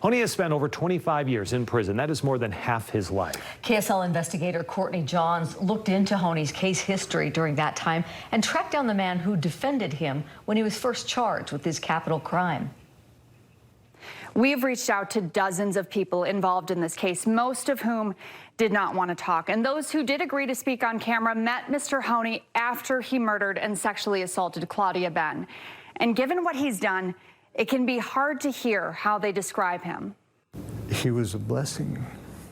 Honie has spent over 25 years in prison. That is more than half his life. KSL investigator Courtney Johns looked into Honie's case history during that time and tracked down the man who defended him when he was first charged with his capital crime. We have reached out to dozens of people involved in this case, most of whom did not want to talk. And those who did agree to speak on camera met Mr. Honie after he murdered and sexually assaulted Claudia Ben. And given what he's done, it can be hard to hear how they describe him. He was a blessing.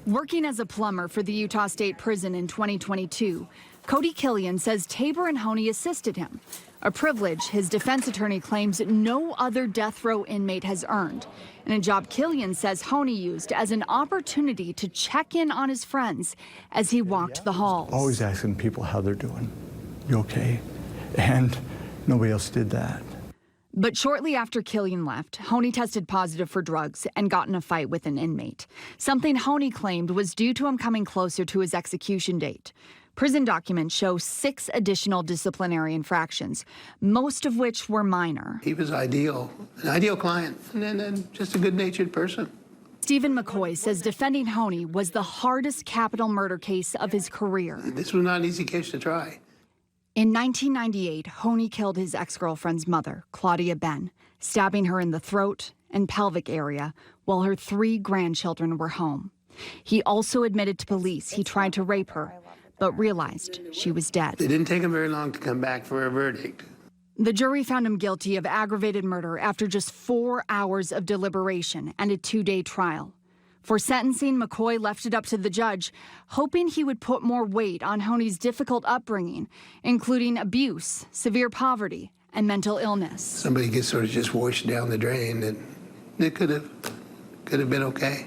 Working as a plumber for the Utah State Prison in 2022, Cody Killian says Taberon Honie assisted him, a privilege his defense attorney claims no other death row inmate has earned, and a job Killian says Honie used as an opportunity to check in on his friends as he walked the halls. Always asking people how they're doing. You okay? And nobody else did that. But shortly after Killian left, Honie tested positive for drugs and got in a fight with an inmate, something Honie claimed was due to him coming closer to his execution date. Prison documents show 6 additional disciplinary infractions, most of which were minor. He was an ideal client, and just a good-natured person. Stephen McCoy says defending Honie was the hardest capital murder case of his career. This was not an easy case to try. In 1998, Honie killed his ex-girlfriend's mother, Claudia Ben, stabbing her in the throat and pelvic area while her 3 grandchildren were home. He also admitted to police he tried to rape her, but realized she was dead. It didn't take him very long to come back for a verdict. The jury found him guilty of aggravated murder after just 4 hours of deliberation and a 2-day trial. For sentencing, McCoy left it up to the judge, hoping he would put more weight on Honie's difficult upbringing, including abuse, severe poverty, and mental illness. Somebody gets sort of just washed down the drain, and it could have been okay.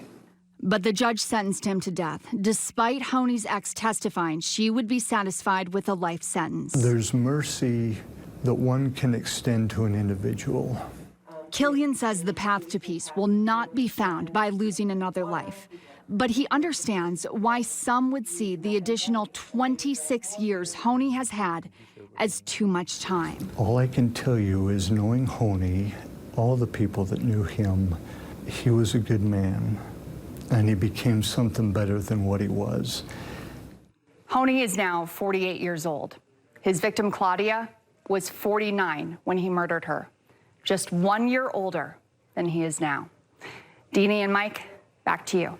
But the judge sentenced him to death, despite Honie's ex testifying she would be satisfied with a life sentence. There's mercy that one can extend to an individual. Killian says the path to peace will not be found by losing another life. But he understands why some would see the additional 26 years Honie has had as too much time. All I can tell you is, knowing Honie, all the people that knew him, he was a good man, and he became something better than what he was. Honie is now 48 years old. His victim, Claudia, was 49 when he murdered her, just 1 year older than he is now. Deanie and Mike, back to you.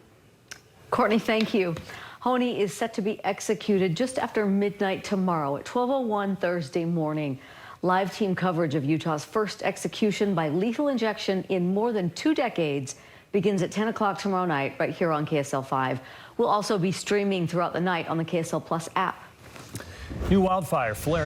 Courtney, thank you. Honie is set to be executed just after midnight tomorrow at 12:01 Thursday morning. Live team coverage of Utah's first execution by lethal injection in more than 2 decades begins at 10 o'clock tomorrow night right here on KSL 5. We'll also be streaming throughout the night on the KSL Plus app. New wildfire flare.